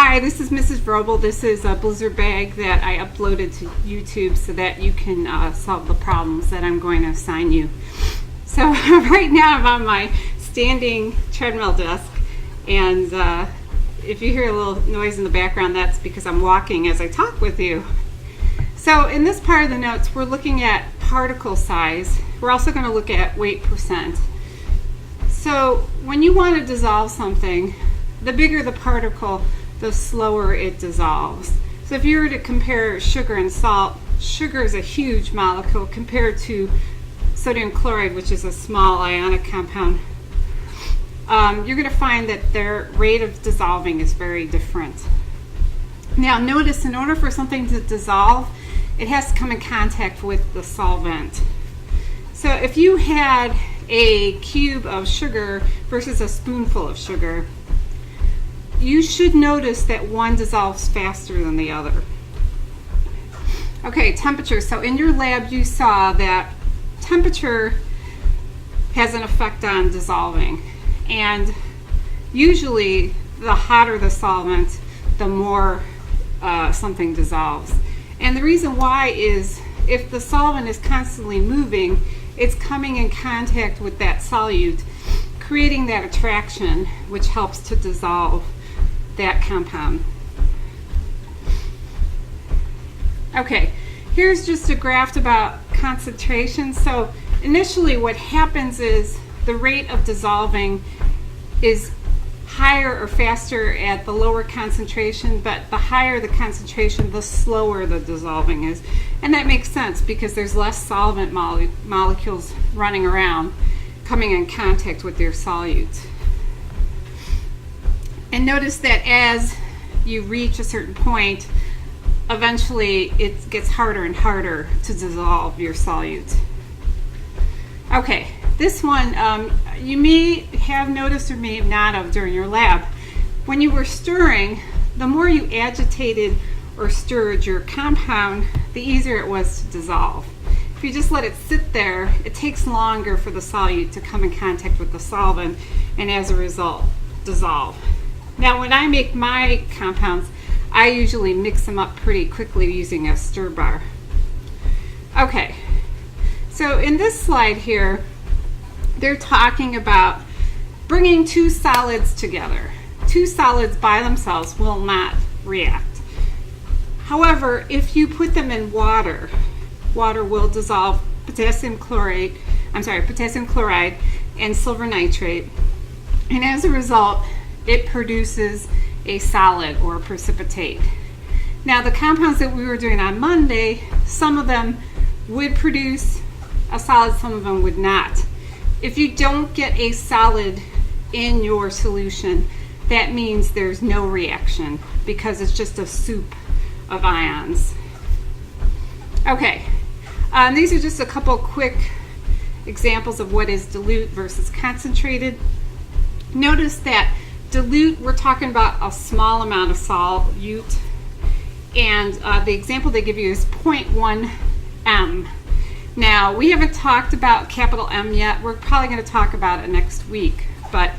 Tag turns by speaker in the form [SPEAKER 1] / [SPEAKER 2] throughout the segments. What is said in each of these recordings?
[SPEAKER 1] Hi, this is Mrs. Vrobel. This is a blizzard bag that I uploaded to YouTube so that you can solve the problems that I'm going to assign you. So right now I'm on my standing treadmill desk, and if you hear a little noise in the background, that's because I'm walking as I talk with you. So in this part of the notes, we're looking at particle size. We're also going to look at weight percent. So when you want to dissolve something, the bigger the particle, the slower it dissolves. So if you were to compare sugar and salt, sugar is a huge molecule compared to sodium chloride, which is a small ionic compound. You're going to find that their rate of dissolving is very different. Now notice, in order for something to dissolve, it has to come in contact with the solvent. So if you had a cube of sugar versus a spoonful of sugar, you should notice that one dissolves faster than the other. Okay, temperature. So in your lab you saw that temperature has an effect on dissolving, and usually the hotter the solvent, the more something dissolves. And the reason why is if the solvent is constantly moving, it's coming in contact with that solute, creating that attraction, which helps to dissolve that compound. Okay, here's just a graph about concentration. So initially what happens is the rate of dissolving is higher or faster at the lower concentration, but the higher the concentration, the slower the dissolving is. And that makes sense because there's less solvent molecules running around coming in contact with your solutes. And notice that as you reach a certain point, eventually it gets harder and harder to dissolve your solute. Okay, this one you may have noticed or may not have during your lab. When you were stirring, the more you agitated or stirred your compound, the easier it was to dissolve. If you just let it sit there, it takes longer for the solute to come in contact with the solvent and as a result dissolve. Now when I make my compounds, I usually mix them up pretty quickly using a stir bar. Okay, so in this slide here, they're talking about bringing two solids together. Two solids by themselves will not react. However, if you put them in water, water will dissolve potassium chloride and silver nitrate, and as a result, it produces a solid or a precipitate. Now the compounds that we were doing on Monday, some of them would produce a solid, some of them would not. If you don't get a solid in your solution, that means there's no reaction because it's just a soup of ions. Okay, these are just a couple quick examples of what is dilute versus concentrated. Notice that dilute, we're talking about a small amount of solute, and the example they give you is 0.1 m. Now we haven't talked about capital M yet. We're probably going to talk about it next week, but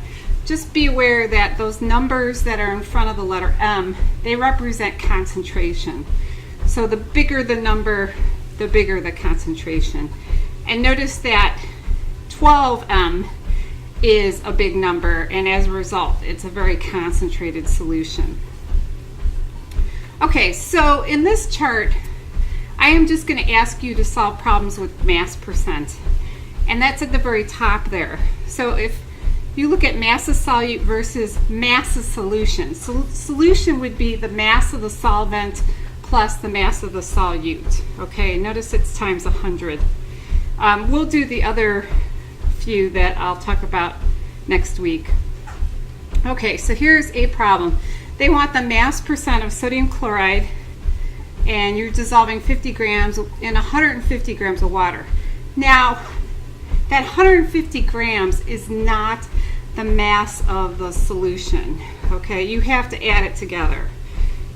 [SPEAKER 1] just be aware that those numbers that are in front of the letter M, they represent concentration. So the bigger the number, the bigger the concentration. And notice that 12 m is a big number, and as a result, it's a very concentrated solution. Okay, so in this chart, I am just going to ask you to solve problems with mass percent, and that's at the very top there. So if you look at mass of solute versus mass of solution, solution would be the mass of the solvent plus the mass of the solute. Okay, notice it's times 100. We'll do the other few that I'll talk about next week. Okay, so here's a problem. They want the mass percent of sodium chloride, and you're dissolving 50 grams in 150 grams of water. Now, that 150 grams is not the mass of the solution. Okay, you have to add it together.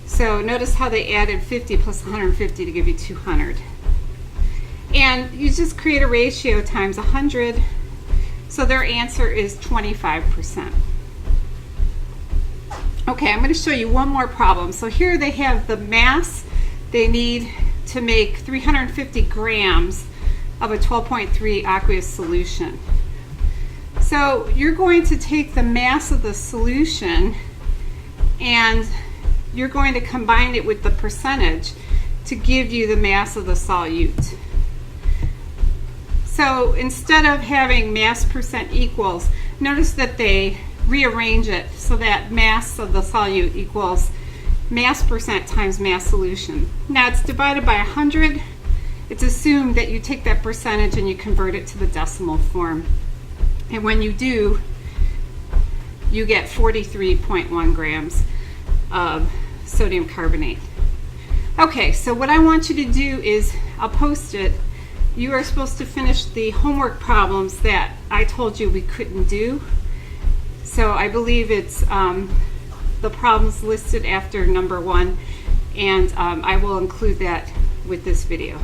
[SPEAKER 1] So notice how they added 50 plus 150 to give you 200. And you just create a ratio times 100. So their answer is 25%. Okay. Okay, I'm going to show you one more problem. So here they have the mass they need to make 350 grams of a 12.3 aqueous solution. So you're going to take the mass of the solution and you're going to combine it with the percentage to give you the mass of the solute. So instead of having mass percent equals, notice that they rearrange it so that mass of the solute equals mass percent times mass solution. Now it's divided by 100. It's assumed that you take that percentage and you convert it to the decimal form. And when you do, you get 43.1 grams of sodium carbonate. Okay, so what I want you to do is, I'll post it. You are supposed to finish the homework problems that I told you we couldn't do. So I believe it's the problems listed after number 1, and I will include that with this video.